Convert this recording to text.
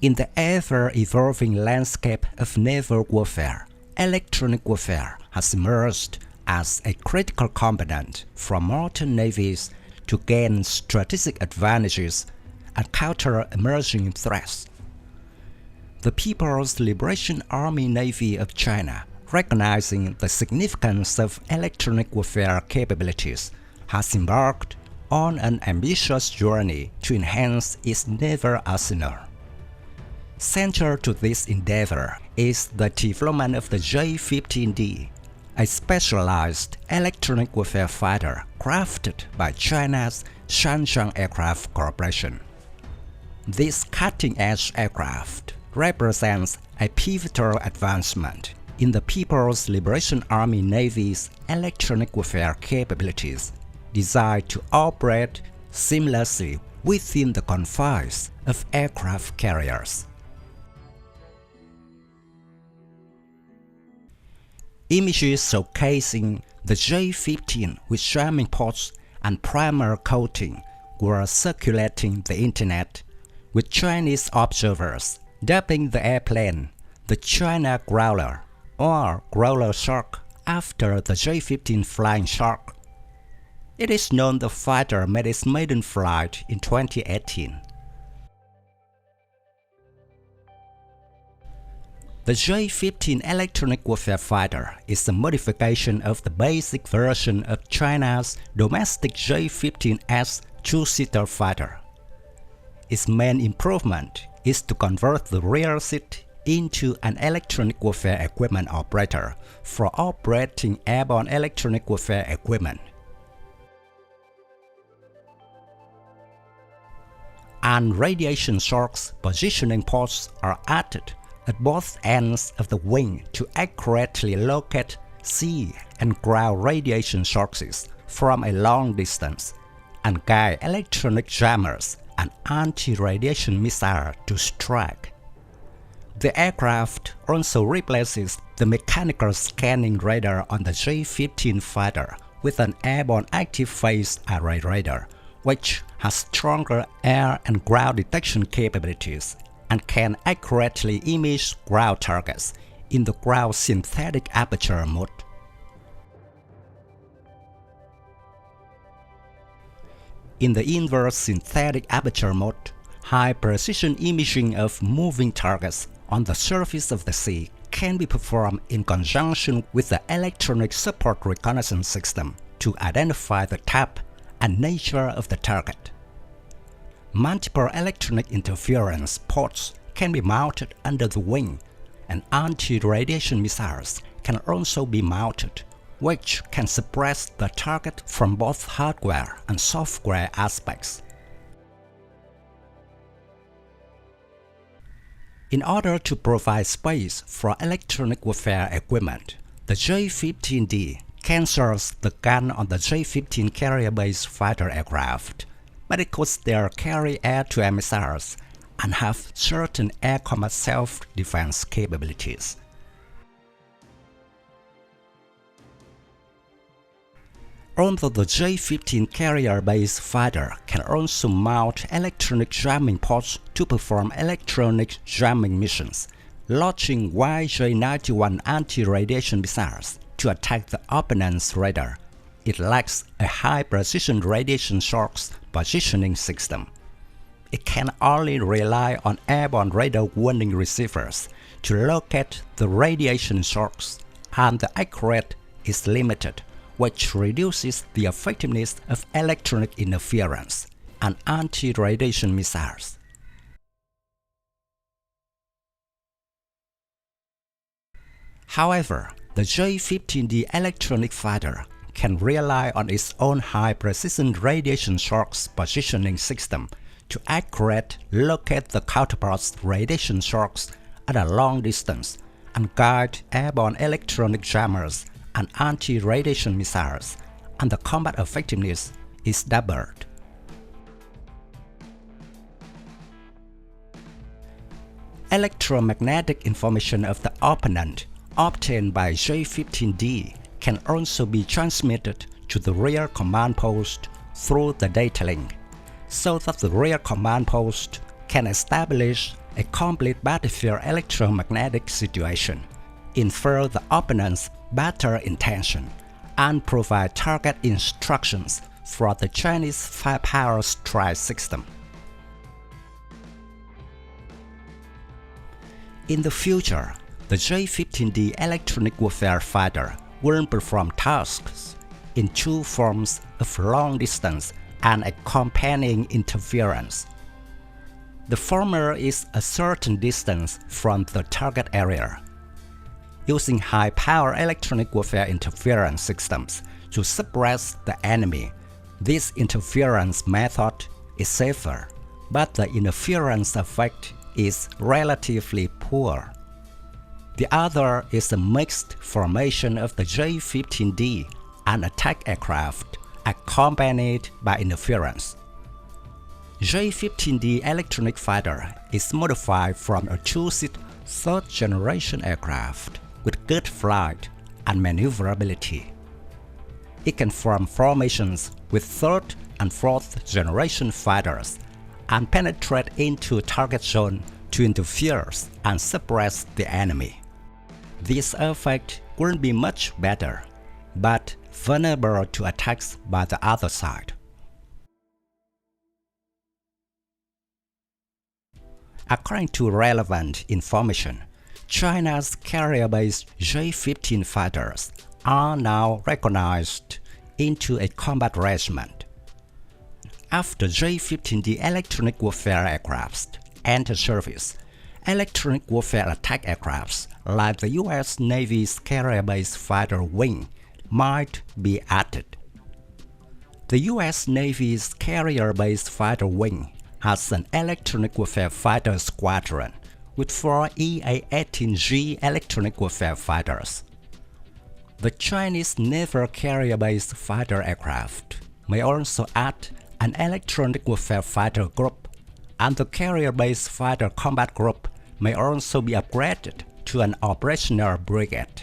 In the ever-evolving landscape of naval warfare, electronic warfare has emerged as a critical component for modern navies to gain strategic advantages and counter emerging threats. The People's Liberation Army Navy of China, recognizing the significance of electronic warfare capabilities, has embarked on an ambitious journey to enhance its naval arsenal. Central to this endeavor is the development of the J-15D, a specialized electronic warfare fighter crafted by China's Shenyang Aircraft Corporation. This cutting-edge aircraft represents a pivotal advancement in the People's Liberation Army Navy's electronic warfare capabilities, designed to operate seamlessly within the confines of aircraft carriers. Images showcasing the J-15 with jamming ports and primer coating were circulating the internet, with Chinese observers dubbing the airplane the China Growler or Growler Shark after the J-15 Flying Shark. It is known the fighter made its maiden flight in 2018. The J-15 electronic warfare fighter is a modification of the basic version of China's domestic J-15S two-seater fighter. Its main improvement is to convert the rear seat into an electronic warfare equipment operator for operating airborne electronic warfare equipment. And radiation shocks positioning ports are added at both ends of the wing to accurately locate sea and ground radiation sources from a long distance and guide electronic jammers and anti-radiation missiles to strike. The aircraft also replaces the mechanical scanning radar on the J-15 fighter with an airborne active phase array radar, which has stronger air and ground detection capabilities and can accurately image ground targets in the ground synthetic aperture mode. In the inverse synthetic aperture mode, high-precision imaging of moving targets on the surface of the sea can be performed in conjunction with the electronic support reconnaissance system to identify the type and nature of the target. Multiple electronic interference ports can be mounted under the wing, and anti-radiation missiles can also be mounted, which can suppress the target from both hardware and software aspects. In order to provide space for electronic warfare equipment, the J-15D cancels the gun on the J-15 carrier-based fighter aircraft, but it could still carry air-to-air missiles and have certain air combat self-defense capabilities. Although the J-15 carrier-based fighter can also mount electronic jamming ports to perform electronic jamming missions, launching YJ-91 anti-radiation missiles to attack the opponent's radar, it lacks a high-precision radiation shocks positioning system. It can only rely on airborne radar warning receivers to locate the radiation shocks, and the accuracy is limited, which reduces the effectiveness of electronic interference and anti-radiation missiles. However, the J-15D electronic fighter can rely on its own high-precision radiation shocks positioning system to accurately locate the counterpart's radiation shocks at a long distance and guide airborne electronic jammers and anti-radiation missiles, and the combat effectiveness is doubled. Electromagnetic information of the opponent obtained by J-15D can also be transmitted to the rear command post through the data link, so that the rear command post can establish a complete battlefield electromagnetic situation, infer the opponent's battle intention, and provide target instructions for the Chinese firepower strike system. In the future, the J-15D electronic warfare fighter will perform tasks in two forms of long-distance and accompanying interference. The former is a certain distance from the target area, using high-power electronic warfare interference systems to suppress the enemy. This interference method is safer, but the interference effect is relatively poor. The other is a mixed formation of the J-15D and attack aircraft accompanied by interference. J-15D electronic fighter is modified from a two-seat third-generation aircraft with good flight and maneuverability. It can form formations with third and fourth generation fighters and penetrate into target zone to interfere and suppress the enemy. This effect will be much better, but vulnerable to attacks by the other side. According to relevant information, China's carrier-based J-15 fighters are now recognized into a combat regiment. After J-15D electronic warfare aircraft enter service, electronic warfare attack aircraft like the U.S. Navy's carrier-based fighter wing might be added. The U.S. Navy's carrier-based fighter wing has an electronic warfare fighter squadron with 4 EA-18G electronic warfare fighters. The Chinese naval carrier-based fighter aircraft may also add an electronic warfare fighter group, and the carrier-based fighter combat group may also be upgraded to an operational brigade.